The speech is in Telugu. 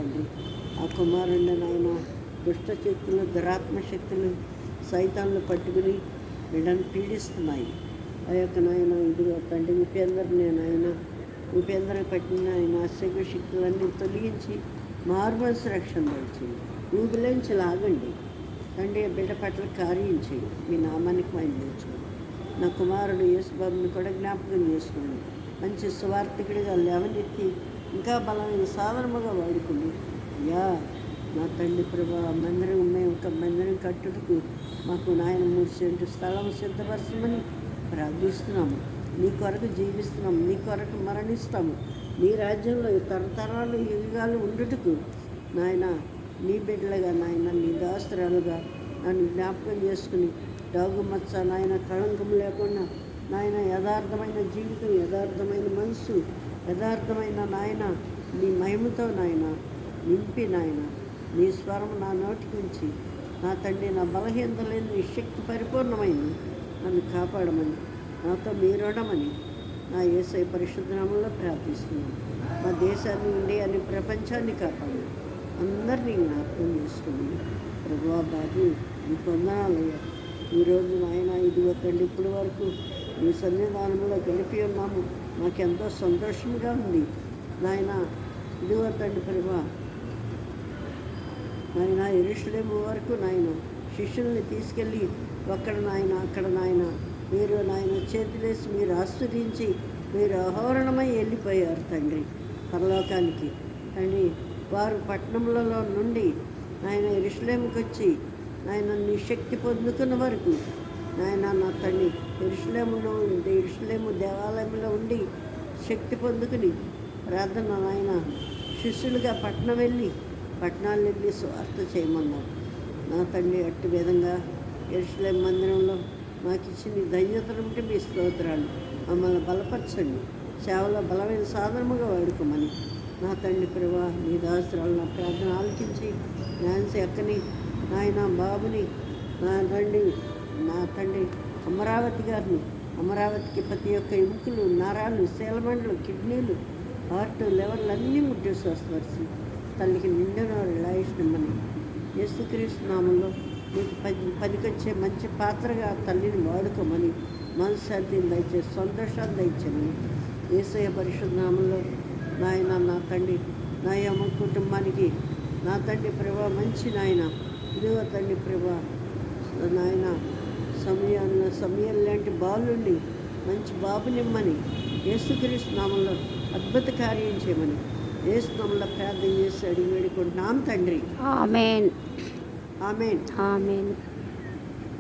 అండి ఆ కుమారుడిని నాయన దుష్ట శక్తులు దురాత్మ శక్తులు సైతాన్లు పట్టుకుని వీళ్ళని పీడిస్తున్నాయి. ఆ యొక్క నాయన ఇదిగో తండ్రి ఉపేంద్ర పట్టిన ఆయన అశైవ శక్తులన్నీ తొలగించి మార్మల్స్ రక్షణ దయచేయండి. ఊబిలోంచి లాగండి తండ్రి. బిడ్డ పట్ల కార్యం చేయండి. మీ నామానికి మైలు తెచ్చుకోండి. నా కుమారుడు యేసుబాబుని కూడా జ్ఞాపకం చేసుకోండి. మంచి సువార్థకుడిగా లేవనెత్తి ఇంకా బలమైన సాధనముగా వాడుకుని అయ్యా నా తండ్రి ప్రభా మందిరం మేము ఒక మందిరం కట్టుటకు మాకు నాయన 3 సెంటు స్థలం సిద్ధపరచమని ప్రార్థిస్తున్నాము. నీ కొరకు జీవిస్తున్నాము, నీ కొరకు మరణిస్తాము. నీ రాజ్యంలో తరతరాలు యుగాలు ఉండుటకు నాయన నీ బిడ్డలుగా నాయన నీ దాస్తురాలుగా నన్ను జ్ఞాపకం చేసుకుని డాగుమచ్చ నాయన కళంకం లేకుండా నాయన యథార్థమైన జీవితం, యథార్థమైన మనసు, యథార్థమైన నాయన నీ మహిమతో నాయన నింపి నాయన నీ స్వరం నా నోటికి ఉంచి నా తండ్రి నా బలహీనత లేని నీ శక్తి పరిపూర్ణమైంది నన్ను కాపాడమని నాతో మీరుడమని నా యేసయ్య పరిశుద్ధ నామములో ప్రార్థిస్తున్నాను. మా దేశాన్ని ఇండియాని ప్రపంచాన్ని కాపాడు. అందరినీ జ్ఞాపకం చేసుకోండి ప్రభువా. బాబు నీకు వందనాలయ్యా. ఈరోజు నాయన ఇదిగో తండ్రి ఇప్పటి వరకు నీ సన్నిధానంలో గడిపి ఉన్నాము. మాకెంతో సంతోషంగా ఉంది నాయన. ఇదిగో తండ్రి ప్రభువా నాయన యెరూషలేము వరకు నాయన శిష్యుల్ని తీసుకెళ్ళి అక్కడ నాయన మీరు నాయన చేతులేసి మీరు ఆశ్రయించి మీరు అహోరణమై వెళ్ళిపోయారు తండ్రి పరలోకానికి. తండ్రి వారు పట్టణములలో నుండి నాయన యెరూషలేముకి వచ్చి నాయన నీ శక్తి పొందుకున్న వరకు నాయన నా తండ్రి యెరూషలేము దేవాలయంలో ఉండి శక్తి పొందుకుని ప్రార్థన నాయన శిష్యులుగా పట్టణాలు వెళ్ళి స్వార్థ చేయమన్నారు నా తండ్రి. అట్టి విధంగా యెరూషలేము మందిరంలో మాకు ఇచ్చిన ధన్యతను బట్టి మీ స్తోత్రాలు. మమ్మల్ని బలపరచండి, సేవలో బలమైన సాధనముగా వాడుకోమని నా తండ్రి ప్రభా నీ దాసురాలు నా ప్రార్థన ఆలోచించి నాన్సీ అక్కని నాయన బాబుని నా తండ్రి అమరావతి గారిని, అమరావతికి ప్రతి ఒక్క ఎముకలు, నరాలు, శీలమండలు, కిడ్నీలు, హార్ట్, లివర్లు అన్నీ ముట్టి స్వస్థపరిచి తల్లికి నిండిన లాయిష్ణమని యేసుక్రీస్తు నామంలో నీకు పనికొచ్చే మంచి పాత్రగా తల్లిని వాడుకోమని మనశ్శాంతిని దయచేసి సంతోషాన్ని దయచేయమని యేసయ్య పరిశుద్ధ నామంలో నాయన నా తండ్రి నా యమ్మ కుటుంబానికి నా తండ్రి ప్రభా మంచి నాయన ఇదిగో తండ్రి ప్రభా నాయన సమయం లాంటి బాలుండి మంచి బాబునిమ్మని యేసుక్రీస్తు నామంలో అద్భుత కార్యం చేయమని యేసు నామంలో ప్రార్థన చేసి అడిగి వేడుకుంటున్నాం తండ్రి. ఆమేన్. ఆమేన్. ఆమేన్.